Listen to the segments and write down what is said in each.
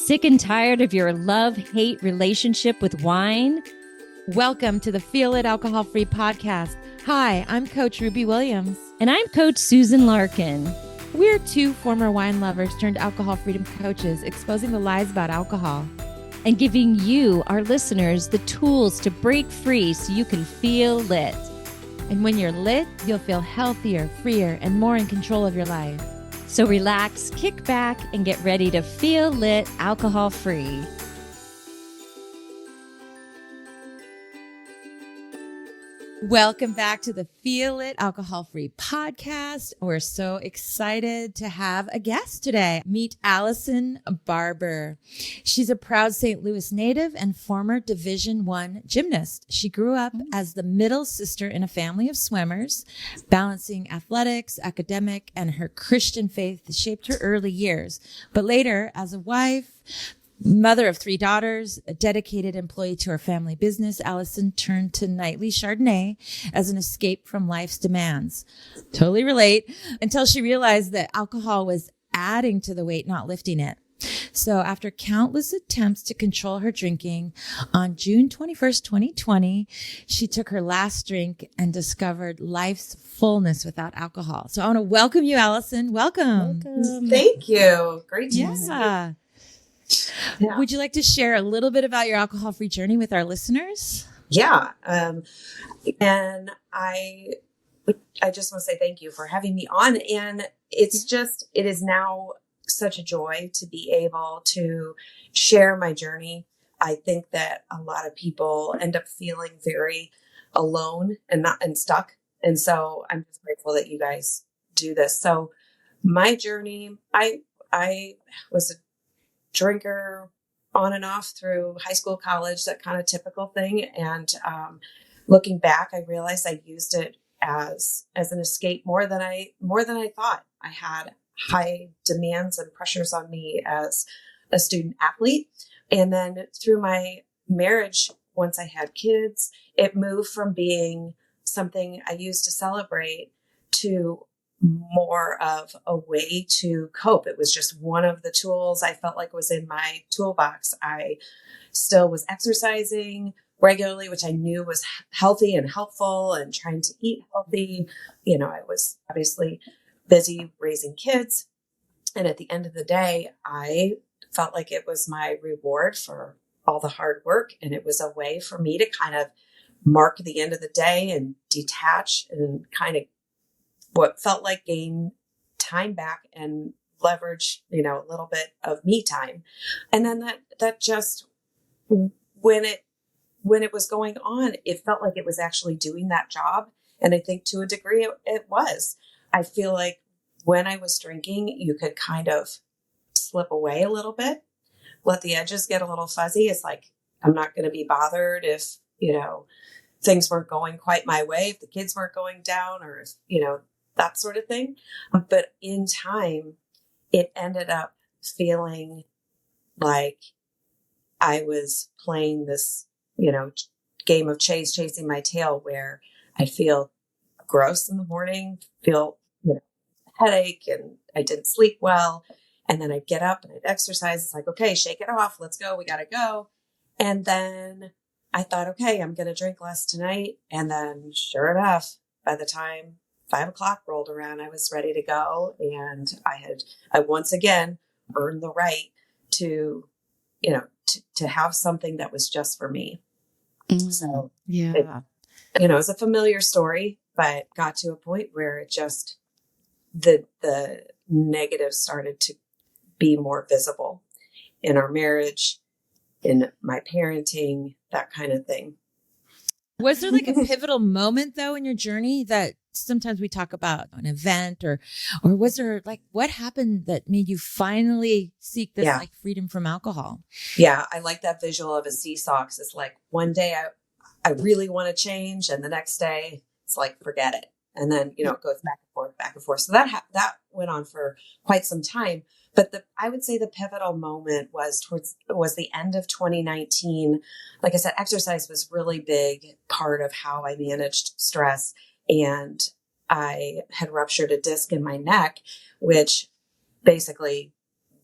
Sick and tired of your love-hate relationship with wine? Welcome to the Feel It Alcohol-Free podcast. Hi, I'm Coach Ruby Williams. And I'm Coach Susan Larkin. We're two former wine lovers turned alcohol freedom coaches, exposing the lies about alcohol. And giving you, our listeners, the tools to break free so you can feel lit. And when you're lit, you'll feel healthier, freer, and more in control of your life. So relax, kick back, and get ready to feel lit alcohol-free. Welcome back to the Feel It Alcohol-Free podcast. We're so excited to have a guest today. Meet Allison Barber. She's a proud St. Louis native and former Division I gymnast. She grew up as the middle sister in a family of swimmers, balancing athletics, academic, and her Christian faith shaped her early years. But later, as a wife, mother of 3 daughters, a dedicated employee to her family business, Allison turned to nightly Chardonnay as an escape from life's demands. Totally relate, until she realized that alcohol was adding to the weight, not lifting it. So after countless attempts to control her drinking, on June 21st, 2020, she took her last drink and discovered life's fullness without alcohol. So I want to welcome you, Allison. Welcome. Thank you. Great to see Yeah. you. Yeah. Would you like to share a little bit about your alcohol-free journey with our listeners? Yeah. And I just want to say thank you for having me on. And it is now such a joy to be able to share my journey. I think that a lot of people end up feeling very alone and stuck. And so I'm just grateful that you guys do this. So my journey, I was a drinker on and off through high school, college, that kind of typical thing. And looking back, I realized I used it as an escape more than I thought. I had high demands and pressures on me as a student athlete. And then through my marriage, once I had kids, it moved from being something I used to celebrate to more of a way to cope. It was just one of the tools I felt like was in my toolbox. I still was exercising regularly, which I knew was healthy and helpful, and trying to eat healthy. You know, I was obviously busy raising kids. And at the end of the day, I felt like it was my reward for all the hard work. And it was a way for me to kind of mark the end of the day and detach and kind of what felt like gain time back and leverage, a little bit of me time. And then that just, when it was going on, it felt like it was actually doing that job. And I think to a degree it was. I feel like when I was drinking, you could kind of slip away a little bit, let the edges get a little fuzzy. It's like, I'm not going to be bothered if, things weren't going quite my way, if the kids weren't going down, or if, that sort of thing. But in time, it ended up feeling like I was playing this, game of chasing my tail, where I feel gross in the morning, feel, headache, and I didn't sleep well. And then I'd get up and I'd exercise. It's like, okay, shake it off. Let's go. We got to go. And then I thought, okay, I'm going to drink less tonight. And then sure enough, by the time 5 o'clock rolled around, I was ready to go. And I once again earned the right to, to have something that was just for me. So yeah, it's a familiar story, but got to a point where it just, the negatives started to be more visible in our marriage, in my parenting, that kind of thing. Was there like a pivotal moment though in your journey that sometimes we talk about, an event, or was there like, what happened that made you finally seek this like freedom from alcohol? Yeah. I like that visual of a seesaw, 'cause it's like one day I really want to change, and the next day it's like, forget it. And then, it goes back and forth. So that went on for quite some time. But I would say the pivotal moment was the end of 2019. Like I said, exercise was really big part of how I managed stress. And I had ruptured a disc in my neck, which basically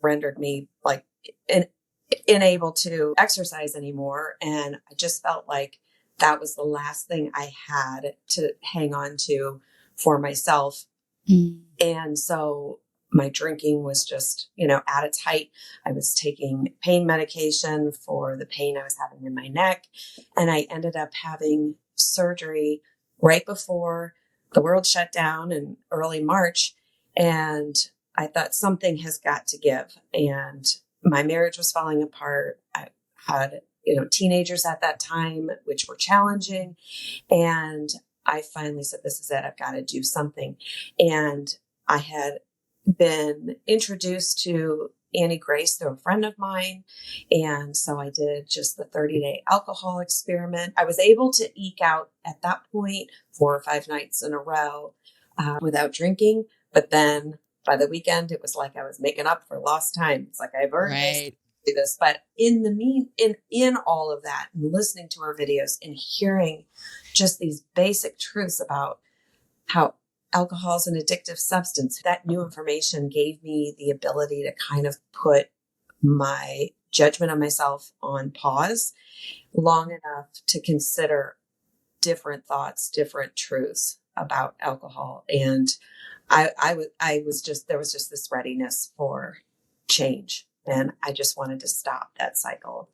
rendered me like unable to exercise anymore. And I just felt like that was the last thing I had to hang on to for myself. Mm. And so my drinking was just, at its height. I was taking pain medication for the pain I was having in my neck. And I ended up having surgery right before the world shut down in early March. And I thought something has got to give. And my marriage was falling apart. I had, teenagers at that time, which were challenging. And I finally said, this is it. I've got to do something. And I had been introduced to Annie Grace through a friend of mine. And so I did just the 30-day alcohol experiment. I was able to eke out at that point 4 or 5 nights in a row without drinking. But then by the weekend, it was like I was making up for lost time. It's like I've earned this. But in all of that, and listening to her videos and hearing just these basic truths about how alcohol is an addictive substance, that new information gave me the ability to kind of put my judgment of myself on pause long enough to consider different thoughts, different truths about alcohol. And there was just this readiness for change. And I just wanted to stop that cycle.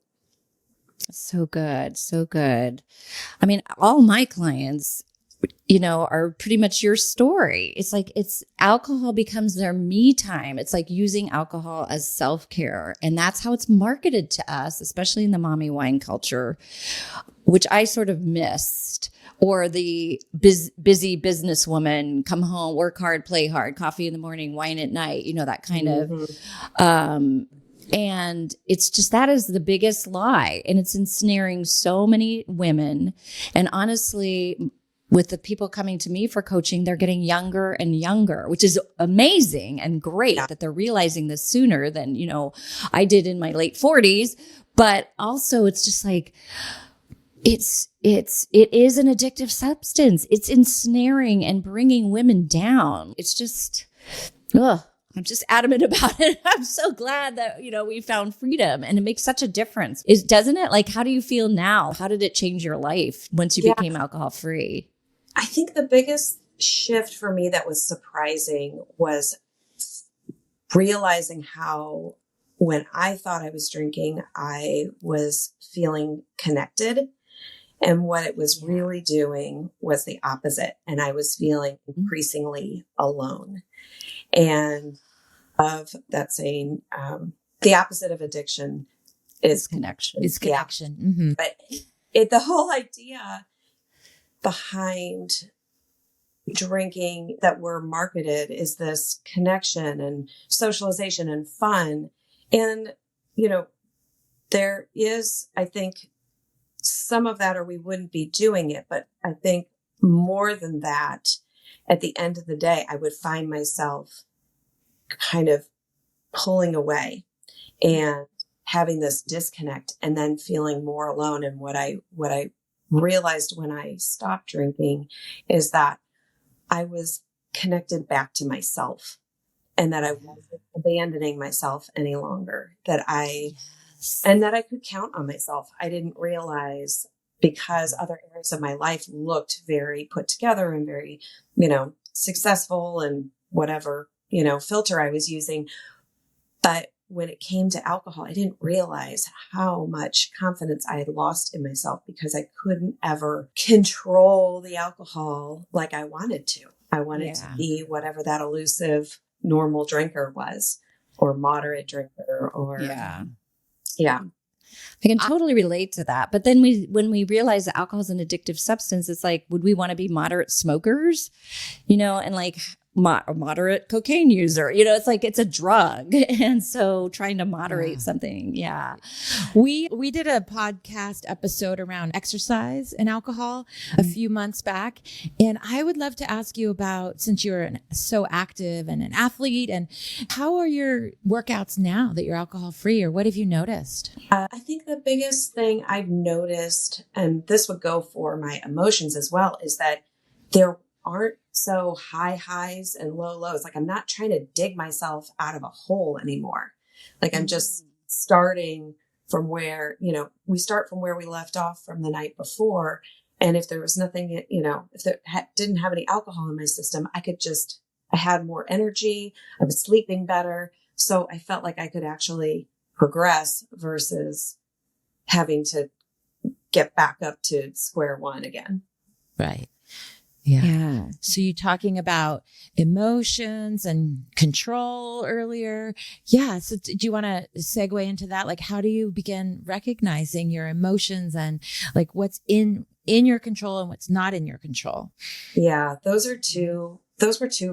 So good. So good. I mean, all my clients, are pretty much your story. It's like alcohol becomes their me time. It's like using alcohol as self-care. And that's how it's marketed to us, especially in the mommy wine culture, which I sort of missed. Or the busy businesswoman, come home, work hard, play hard, coffee in the morning, wine at night, that kind of, and it's just, that is the biggest lie. And it's ensnaring so many women. And honestly, with the people coming to me for coaching, they're getting younger and younger, which is amazing and great that they're realizing this sooner than, I did in my late 40s. But also it's just like, it is an addictive substance. It's ensnaring and bringing women down. It's just, I'm just adamant about it. I'm so glad that, we found freedom, and it makes such a difference. Doesn't it? Like, how do you feel now? How did it change your life once you became alcohol free? I think the biggest shift for me that was surprising was realizing how when I thought I was drinking, I was feeling connected. And what it was really doing was the opposite. And I was feeling increasingly alone. And of that saying, the opposite of addiction is connection. It's connection. Yeah. Mm-hmm. But the whole idea behind drinking that we're marketed is this connection and socialization and fun. And, there is, I think, some of that, or we wouldn't be doing it. But I think more than that, at the end of the day, I would find myself kind of pulling away and having this disconnect, and then feeling more alone. And what I realized when I stopped drinking is that I was connected back to myself, and that I wasn't abandoning myself any longer, and that I could count on myself. I didn't realize, because other areas of my life looked very put together and very, successful, and whatever, filter I was using. But when it came to alcohol, I didn't realize how much confidence I had lost in myself, because I couldn't ever control the alcohol like I wanted to. I wanted to be whatever that elusive normal drinker was, or moderate drinker, or I can totally relate to that. But then when we realize that alcohol is an addictive substance, it's like, would we want to be moderate smokers, and like moderate cocaine user? It's like, it's a drug. And so trying to moderate something. Yeah. We did a podcast episode around exercise and alcohol a few months back. And I would love to ask you about, since you're so active and an athlete, and how are your workouts now that you're alcohol free, or what have you noticed? I think the biggest thing I've noticed, and this would go for my emotions as well, is that there aren't so high highs and low lows. Like, I'm not trying to dig myself out of a hole anymore. Like, I'm just starting from where, we start from where we left off from the night before. And if there was nothing, if there didn't have any alcohol in my system, I had more energy. I was sleeping better. So I felt like I could actually progress versus having to get back up to square one again. Right. Yeah. So you're talking about emotions and control earlier. Yeah. So do you want to segue into that? Like, how do you begin recognizing your emotions and like what's in your control and what's not in your control? Yeah. Those were two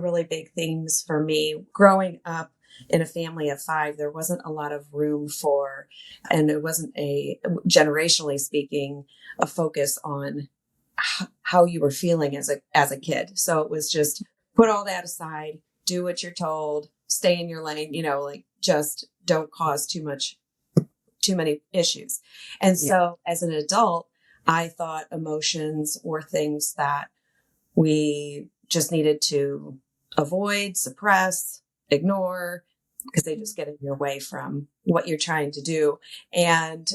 really big themes for me growing up. In a family of 5, there wasn't a lot of room for, and it wasn't generationally speaking, a focus on how you were feeling as a kid. So it was just put all that aside, do what you're told, stay in your lane, just don't cause too many issues. And so as an adult, I thought emotions were things that we just needed to avoid, suppress, ignore, because they just get in your way from what you're trying to do. And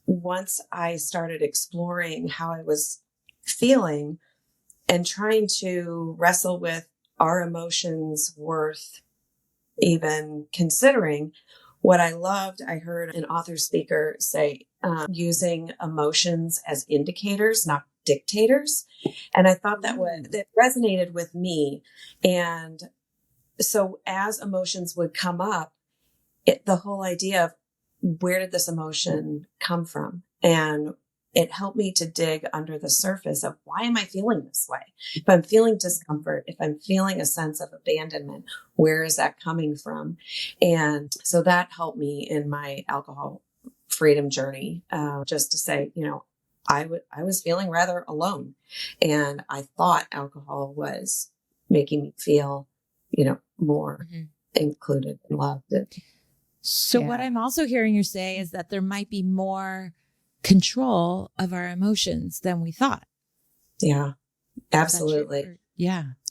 once I started exploring how I was feeling and trying to wrestle with, are emotions worth even considering? What I loved, I heard an author speaker say, using emotions as indicators, not dictators. And I thought that resonated with me. And so as emotions would come up, the whole idea of where did this emotion come from? And it helped me to dig under the surface of, why am I feeling this way? If I'm feeling discomfort, if I'm feeling a sense of abandonment, where is that coming from? And so that helped me in my alcohol freedom journey, just to say, I was feeling rather alone, and I thought alcohol was making me feel, more included and loved. So what I'm also hearing you say is that there might be more control of our emotions than we thought. Yeah, absolutely.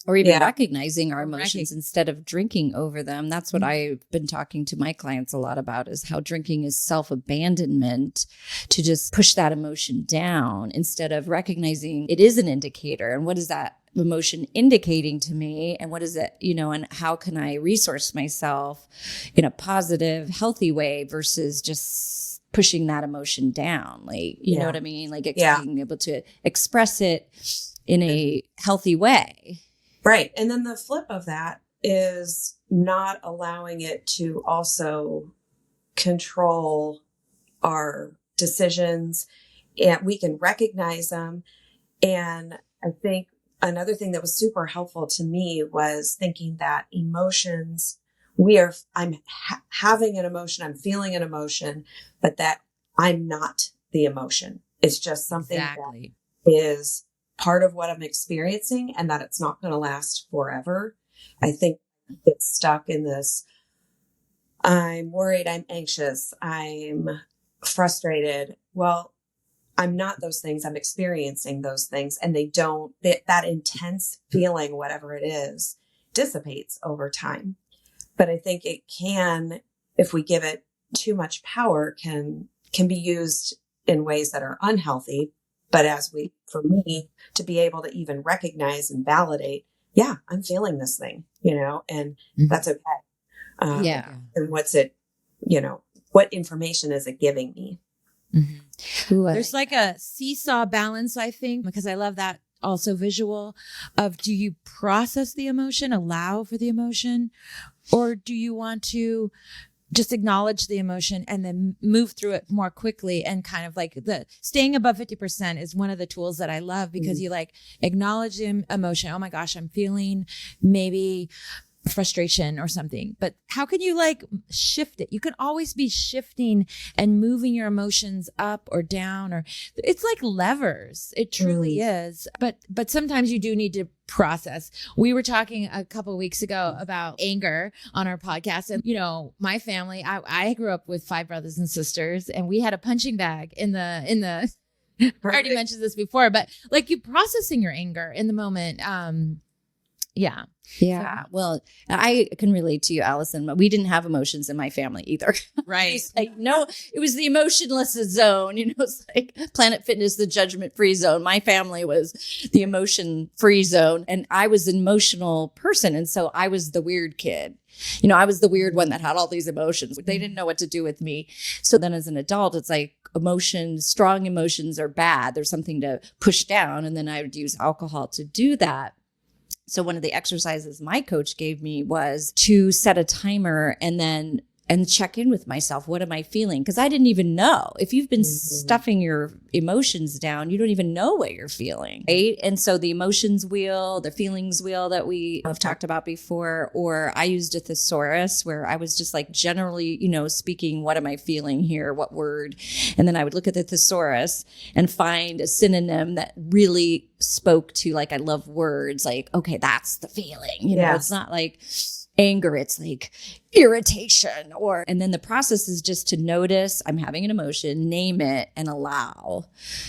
Or even recognizing our emotions instead of drinking over them. That's what I've been talking to my clients a lot about, is how drinking is self-abandonment, to just push that emotion down instead of recognizing it is an indicator. And what is that emotion indicating to me? And what is it, and how can I resource myself in a positive, healthy way versus just pushing that emotion down? Like, you know what I mean? Like being able to express it in a healthy way. Right. And then the flip of that is not allowing it to also control our decisions, and we can recognize them. And I think another thing that was super helpful to me was thinking that emotions, I'm having an emotion, I'm feeling an emotion, but that I'm not the emotion. It's just something that is part of what I'm experiencing, and that it's not going to last forever. I think I get stuck in this, I'm worried, I'm anxious, I'm frustrated. Well, I'm not those things. I'm experiencing those things, and that intense feeling, whatever it is, dissipates over time. But I think it can, if we give it too much power, can be used in ways that are unhealthy. But for me, to be able to even recognize and validate, I'm feeling this thing, and that's okay. And what's it, what information is it giving me? There's like a seesaw balance, I think, because I love that also visual of, do you process the emotion, allow for the emotion, or do you want to just acknowledge the emotion and then move through it more quickly? And kind of like the staying above 50% is one of the tools that I love, because you like acknowledge the emotion. Oh my gosh, I'm feeling maybe frustration or something, but how can you like shift it? You can always be shifting and moving your emotions up or down, or it's like levers. It truly is. But sometimes you do need to process. We were talking a couple of weeks ago about anger on our podcast, and my family, I grew up with 5 brothers and sisters, and we had a punching bag in the I already mentioned this before, but like you processing your anger in the moment, Yeah. Yeah. Well, I can relate to you, Allison. We didn't have emotions in my family either. Right. It's like, no, it was the emotionless zone. It's like Planet Fitness, the judgment free zone. My family was the emotion free zone. And I was an emotional person. And so I was the weird kid. I was the weird one that had all these emotions. They didn't know what to do with me. So then as an adult, it's like strong emotions are bad. There's something to push down. And then I would use alcohol to do that. So one of the exercises my coach gave me was to set a timer and check in with myself. What am I feeling? Because I didn't even know. If you've been stuffing your emotions down, you don't even know what you're feeling, right? And so the emotions wheel, the feelings wheel that we have talked about before, or I used a thesaurus where I was just like generally, speaking, what am I feeling here? What word? And then I would look at the thesaurus and find a synonym that really spoke to, like, I love words, like, okay, that's the feeling. It's not like anger, it's like irritation, and then the process is just to notice I'm having an emotion, name it, and allow.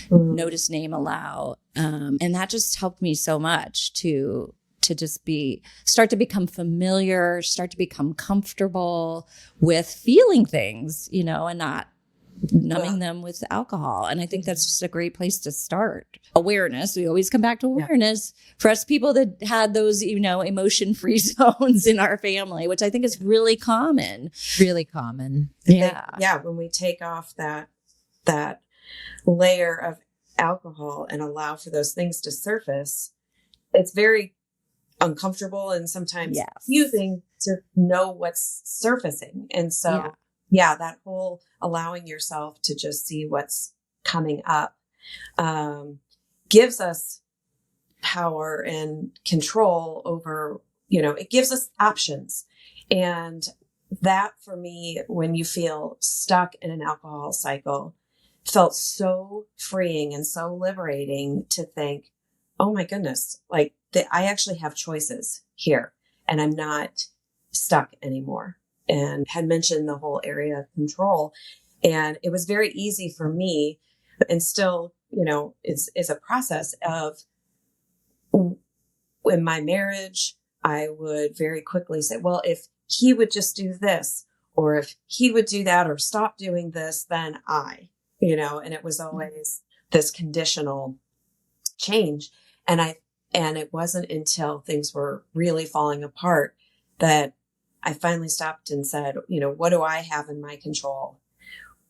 Notice, name, allow. And that just helped me so much to just start to become familiar, start to become comfortable with feeling things, and not numbing them with alcohol. And I think that's just a great place to start. Awareness. We always come back to awareness for us people that had those, emotion-free zones in our family, which I think is really common. Really common. Yeah. When we take off that layer of alcohol and allow for those things to surface, it's very uncomfortable and sometimes confusing to know what's surfacing. And so that whole allowing yourself to just see what's coming up gives us power and control over, it gives us options. And that for me, when you feel stuck in an alcohol cycle, felt so freeing and so liberating to think, oh my goodness, like I actually have choices here and I'm not stuck anymore. And had mentioned the whole area of control. And it was very easy for me, and still, is a process of, in my marriage, I would very quickly say, well, if he would just do this, or if he would do that, or stop doing this, then and it was always this conditional change. And it wasn't until things were really falling apart that I finally stopped and said, what do I have in my control?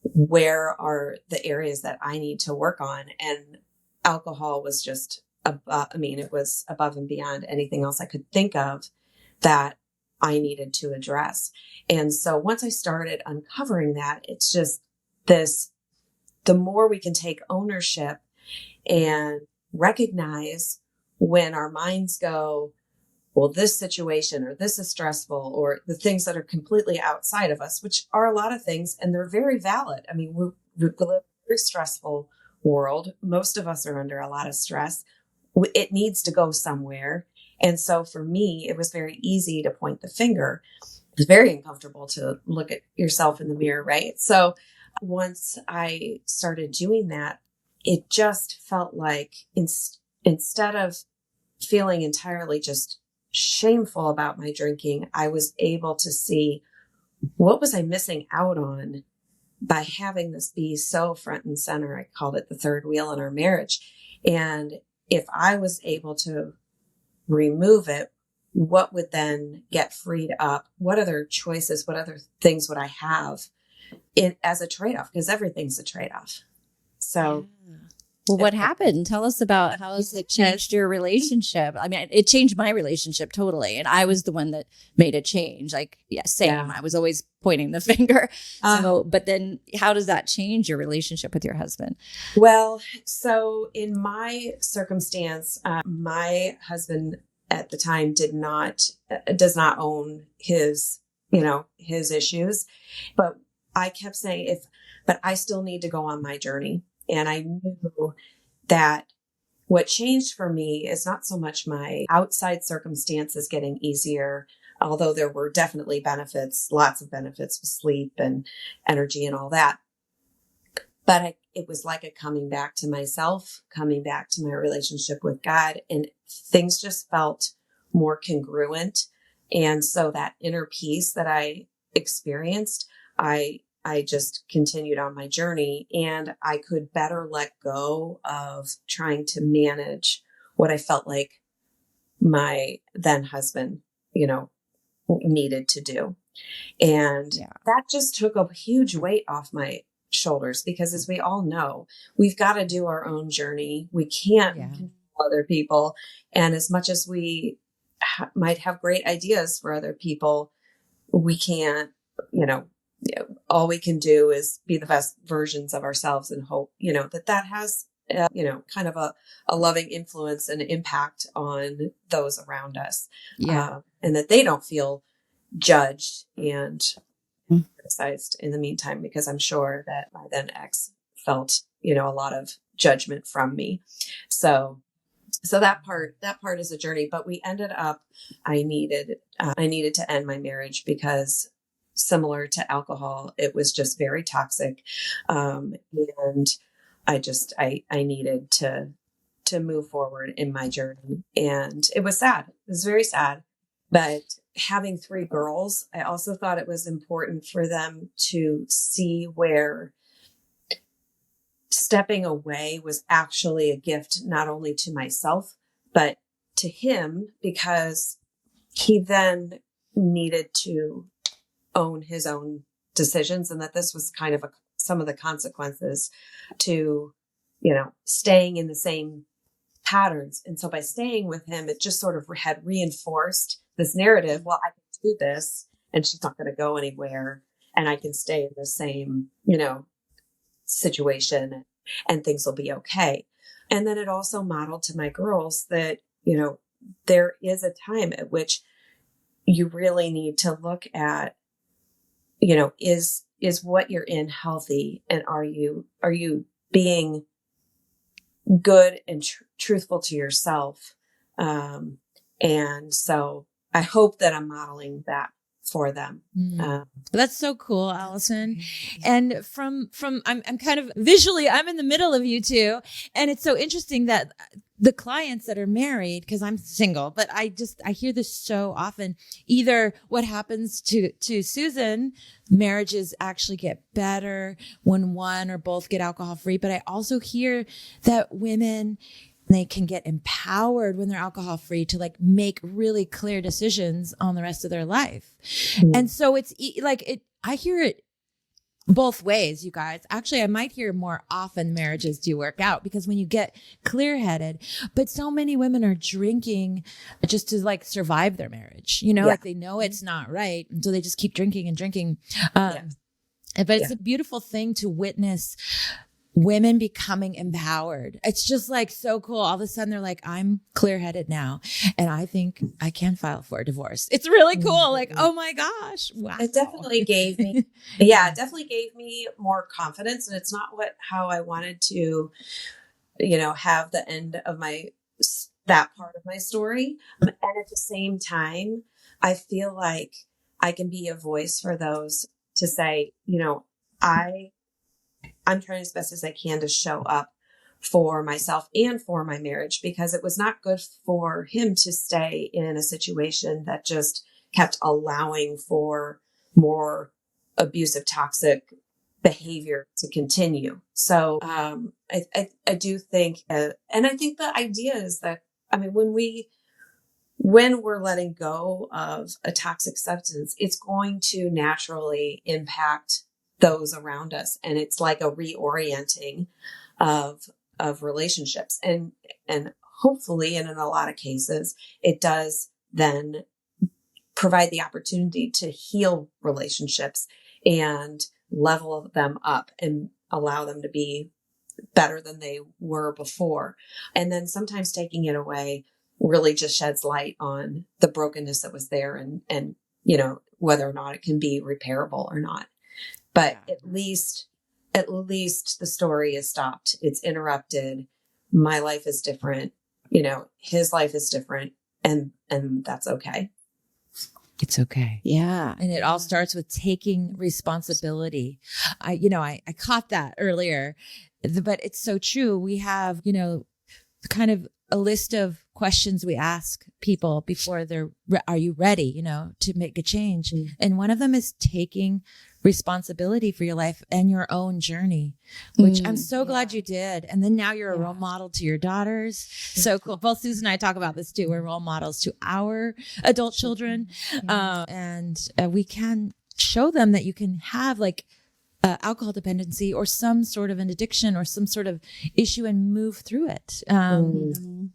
Where are the areas that I need to work on? And alcohol was just, it was above and beyond anything else I could think of that I needed to address. And so once I started uncovering that, it's just the more we can take ownership and recognize when our minds go, well, this situation or this is stressful, or the things that are completely outside of us, which are a lot of things, and they're very valid. I mean, we live in a very stressful world. Most of us are under a lot of stress. It needs to go somewhere. And so for me, it was very easy to point the finger. It's very uncomfortable to look at yourself in the mirror, right? So once I started doing that, it just felt like instead of feeling entirely just shameful about my drinking, I was able to see what was I missing out on by having this be so front and center. I called it the third wheel in our marriage. And if I was able to remove it, what would then get freed up? What other choices, what other things would I have as a trade-off? Because everything's a trade-off. So well, what happened? Tell us about how has it changed your relationship? I mean, it changed my relationship totally. And I was the one that made a change. Like, same. Yeah. I was always pointing the finger. But then how does that change your relationship with your husband? Well, so in my circumstance, my husband at the time does not own his issues. But I kept saying, but I still need to go on my journey. And I knew that what changed for me is not so much my outside circumstances getting easier, although there were definitely benefits, lots of benefits with sleep and energy and all that. But it was like a coming back to myself, coming back to my relationship with God. And things just felt more congruent. And so that inner peace that I experienced, I just continued on my journey, and I could better let go of trying to manage what I felt like my then husband, needed to do. And that just took a huge weight off my shoulders, because as we all know, we've got to do our own journey. We can't control other people. And as much as we might have great ideas for other people, we can't, all we can do is be the best versions of ourselves and hope, that has, kind of a loving influence and impact on those around us. And that they don't feel judged and criticized in the meantime, because I'm sure that my then ex felt, a lot of judgment from me. So that part is a journey, but we ended up, I needed to end my marriage because, similar to alcohol, it was just very toxic. And I needed to move forward in my journey. And it was sad. It was very sad. But having 3 girls, I also thought it was important for them to see where stepping away was actually a gift, not only to myself, but to him, because he then needed to own his own decisions, and that this was kind of some of the consequences to, staying in the same patterns. And so by staying with him, it just sort of had reinforced this narrative. Well, I can do this and she's not going to go anywhere, and I can stay in the same, situation, and things will be okay. And then it also modeled to my girls that, there is a time at which you really need to look at, is what you're in healthy, and are you being good and truthful to yourself? And so I hope that I'm modeling that for them. That's so cool, Allison. And from I'm kind of visually, I'm in the middle of you two. And it's so interesting that the clients that are married, because I'm single, but I hear this so often. Either what happens to Susan, marriages actually get better when one or both get alcohol free. But I also hear that women, they can get empowered when they're alcohol free to make really clear decisions on the rest of their life. And so it's I hear it both ways, you guys. Actually, I might hear more often marriages do work out, because when you get clear headed, but so many women are drinking just to survive their marriage, they know it's not right. And so they just keep drinking and drinking. But it's a beautiful thing to witness women becoming empowered. It's just so cool. All of a sudden they're like, I'm clear headed now, and I think I can file for a divorce. It's really cool. Oh my gosh. Wow. It definitely gave me, it definitely gave me more confidence. And it's not how I wanted to, have the end of that part of my story. And at the same time, I feel like I can be a voice for those to say, I'm trying as best as I can to show up for myself and for my marriage, because it was not good for him to stay in a situation that just kept allowing for more abusive, toxic behavior to continue. So I do think, and I think the idea is that, when we're letting go of a toxic substance, it's going to naturally impact those around us. And it's like a reorienting of relationships. And hopefully, and in a lot of cases, it does then provide the opportunity to heal relationships and level them up and allow them to be better than they were before. And then sometimes taking it away really just sheds light on the brokenness that was there, and whether or not it can be repairable or not. But at least the story is stopped. It's interrupted. My life is different. His life is different, and that's okay. It's okay. Yeah. And it all starts with taking responsibility. I caught that earlier, but it's so true. We have, kind of a list of questions we ask people before are you ready, to make a change? Mm-hmm. And one of them is taking responsibility for your life and your own journey, which I'm so glad you did. And then now you're a role model to your daughters. So cool. Both Susan and I talk about this too. We're role models to our adult children. And we can show them that you can have alcohol dependency or some sort of an addiction or some sort of issue and move through it. And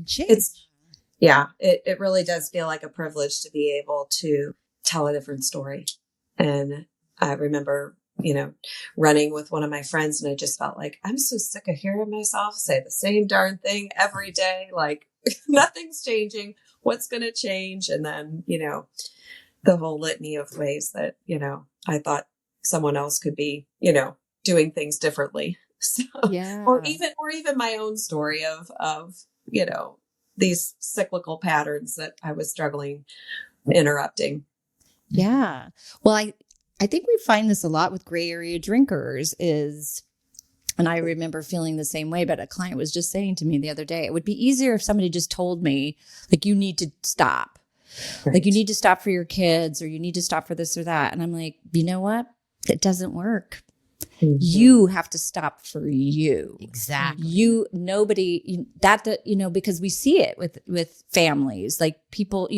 change. It really does feel like a privilege to be able to tell a different story. And I remember, running with one of my friends, and I just felt like I'm so sick of hearing myself say the same darn thing every day. Like nothing's changing. What's going to change? And then, the whole litany of ways that, I thought someone else could be, doing things differently. So, or even my own story of, these cyclical patterns that I was struggling interrupting. Yeah. Well, I think we find this a lot with gray area drinkers and I remember feeling the same way, but a client was just saying to me the other day, it would be easier if somebody just told me, like, you need to stop. Right. Like, you need to stop for your kids, or you need to stop for this or that. And I'm like, you know what? It doesn't work. Mm-hmm. You have to stop for you. Exactly. Because we see it with families, like people,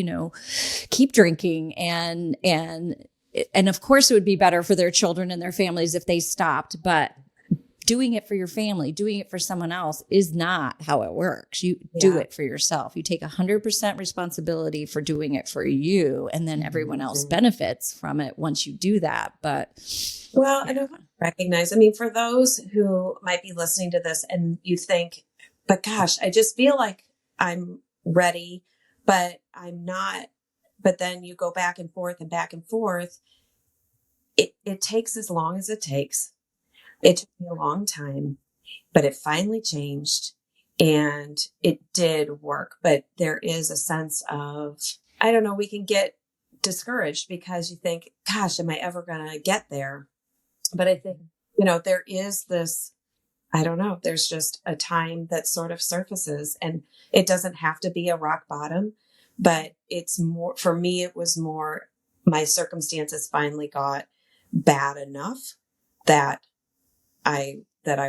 keep drinking and of course it would be better for their children and their families if they stopped, but doing it for your family, doing it for someone else is not how it works. You do it for yourself. You take 100% responsibility for doing it for you, and then everyone else benefits from it once you do that. But I don't recognize, for those who might be listening to this and you think, but gosh, I just feel like I'm ready, but I'm not. But then you go back and forth and back and forth. It takes as long as it takes. It took me a long time, but it finally changed and it did work. But there is a sense of, I don't know, we can get discouraged because you think, gosh, am I ever going to get there? But I think, there is this, I don't know, there's just a time that sort of surfaces, and it doesn't have to be a rock bottom, but it's more, for me, it was more, my circumstances finally got bad enough that I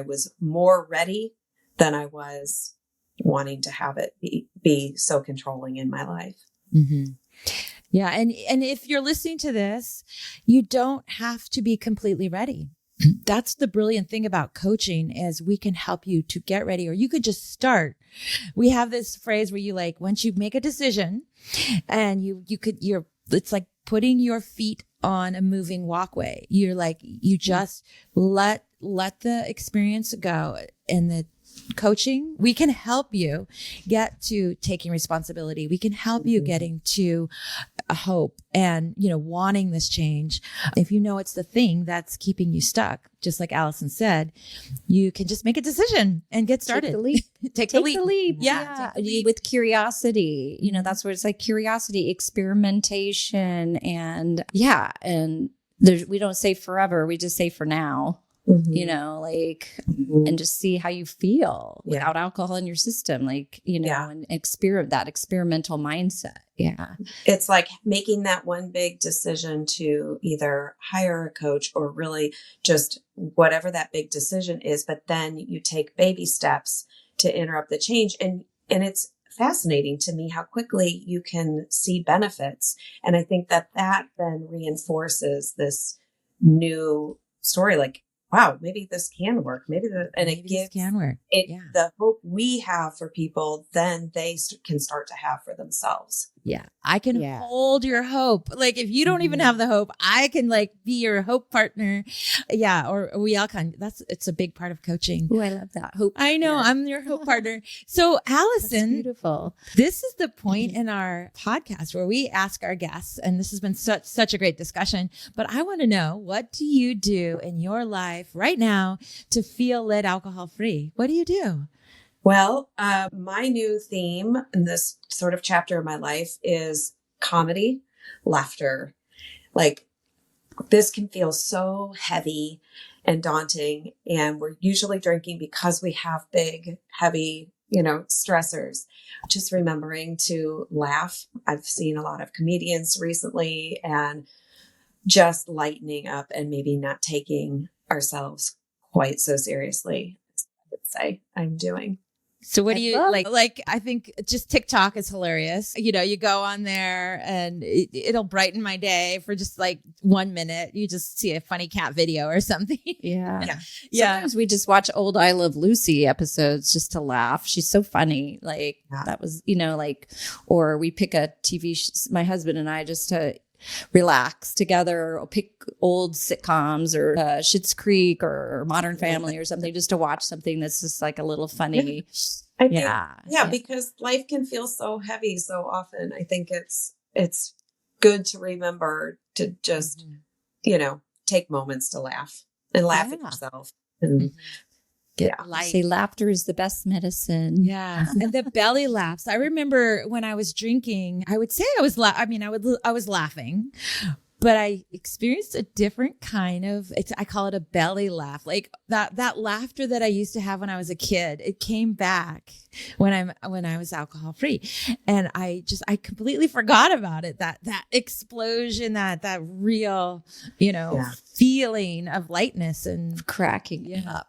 was more ready than I was wanting to have it be so controlling in my life. Mm-hmm. Yeah. And if you're listening to this, you don't have to be completely ready. That's the brilliant thing about coaching, is we can help you to get ready, or you could just start. We have this phrase where you, once you make a decision and it's like putting your feet on a moving walkway. You're like, you just let the experience go. And the coaching, we can help you get to taking responsibility. We can help you getting to a hope and, wanting this change. If it's the thing that's keeping you stuck, just like Allison said, you can just make a decision and get started. Take the leap. Take the leap. Yeah. With curiosity, that's where it's like curiosity, experimentation, and we don't say forever. We just say for now. Mm-hmm. And just see how you feel without alcohol in your system, and that experimental mindset. Yeah. It's like making that one big decision to either hire a coach or really just whatever that big decision is. But then you take baby steps to interrupt the change. And it's fascinating to me how quickly you can see benefits. And I think that then reinforces this new story, like, wow, maybe this can work. It gives the hope we have for people, then they can start to have for themselves. Yeah. I can hold your hope. Like, if you don't even have the hope, I can be your hope partner. Yeah. Or we all can. It's a big part of coaching. Oh, I love that. Hope. I know. I'm your hope partner. So Allison, that's beautiful. This is the point in our podcast where we ask our guests, and this has been such a great discussion, but I want to know, what do you do in your life right now to feel lit alcohol free? What do you do? Well, my new theme in this sort of chapter of my life is comedy, laughter. Like, this can feel so heavy and daunting, and we're usually drinking because we have big, heavy stressors. Just remembering to laugh. I've seen a lot of comedians recently, and just lightening up and maybe not taking ourselves quite so seriously, I would say I'm doing. So what do you like? I think just TikTok is hilarious. You go on there and it'll brighten my day for just like 1 minute. You just see a funny cat video or something. Yeah. Sometimes we just watch old I Love Lucy episodes just to laugh. She's so funny. Like that was, or we pick a TV, my husband and I, just to relax together, or pick old sitcoms or Schitt's Creek or Modern Family or something, just to watch something that's just like a little funny. Because life can feel so heavy so often. I think it's good to remember to just, take moments to laugh and laugh at yourself. And say laughter is the best medicine. Yeah. And the belly laughs. I remember when I was drinking, I would say I was laughing, but I experienced a different kind of, I call it a belly laugh. Like that laughter that I used to have when I was a kid, it came back when I was alcohol free. And I completely forgot about it. That explosion, that real, feeling of lightness and cracking up.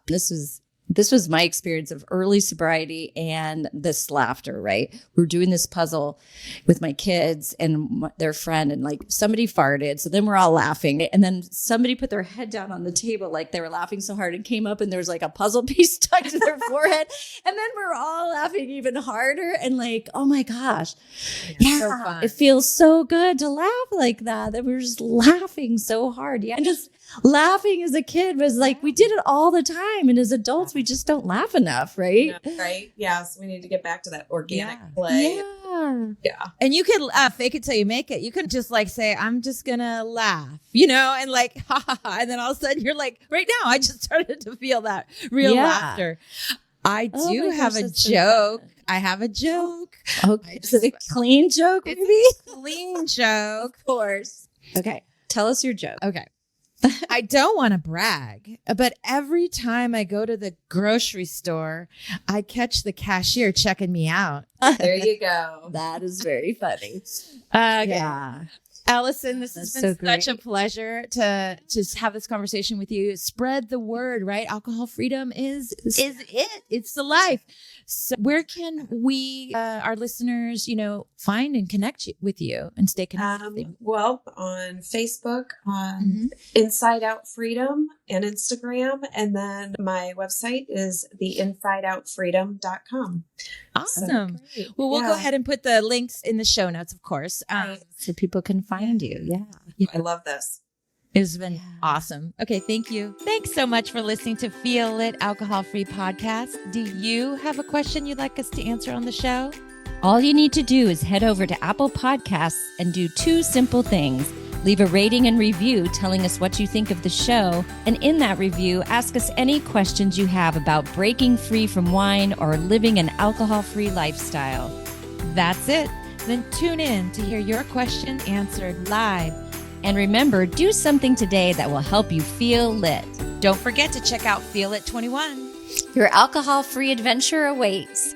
This was my experience of early sobriety and this laughter, right? We're doing this puzzle with my kids and their friend, and like somebody farted. So then we're all laughing. And then somebody put their head down on the table, like they were laughing so hard, and came up and there was like a puzzle piece stuck to their forehead. And then we're all laughing even harder. And like, oh my gosh. So fun. It feels so good to laugh like that we're just laughing so hard. Yeah. And just laughing as a kid was like, we did it all the time. And as adults, we just don't laugh enough, right? Right. Yes. We need to get back to that organic play. Yeah. And you can fake it till you make it. You can just like say, I'm just going to laugh, and like, ha ha ha. And then all of a sudden you're like, right now, I just started to feel that real laughter. I do have a joke. I have a joke. Okay. Is it a clean joke, maybe? It's a clean joke. Of course. Okay. Tell us your joke. Okay. I don't want to brag, but every time I go to the grocery store, I catch the cashier checking me out. There you go. That is very funny. Yeah. Allison, this has been such a pleasure to just have this conversation with you. Spread the word, right? Alcohol freedom is it. It's the life. So where can we, our listeners, find and connect with you and stay connected with you? Well, on Facebook, on Inside Out Freedom, and Instagram. And then my website is theinsideoutfreedom.com. Awesome. So, well, we'll go ahead and put the links in the show notes, of course. So people can find you. Yeah. I love this. It's been awesome. Okay, thank you. Thanks so much for listening to Feel It Alcohol Free Podcast. Do you have a question you'd like us to answer on the show? All you need to do is head over to Apple Podcasts and do 2 simple things. Leave a rating and review telling us what you think of the show. And in that review, ask us any questions you have about breaking free from wine or living an alcohol-free lifestyle. That's it. Then tune in to hear your question answered live. And remember, do something today that will help you feel lit. Don't forget to check out Feel It 21. Your alcohol-free adventure awaits.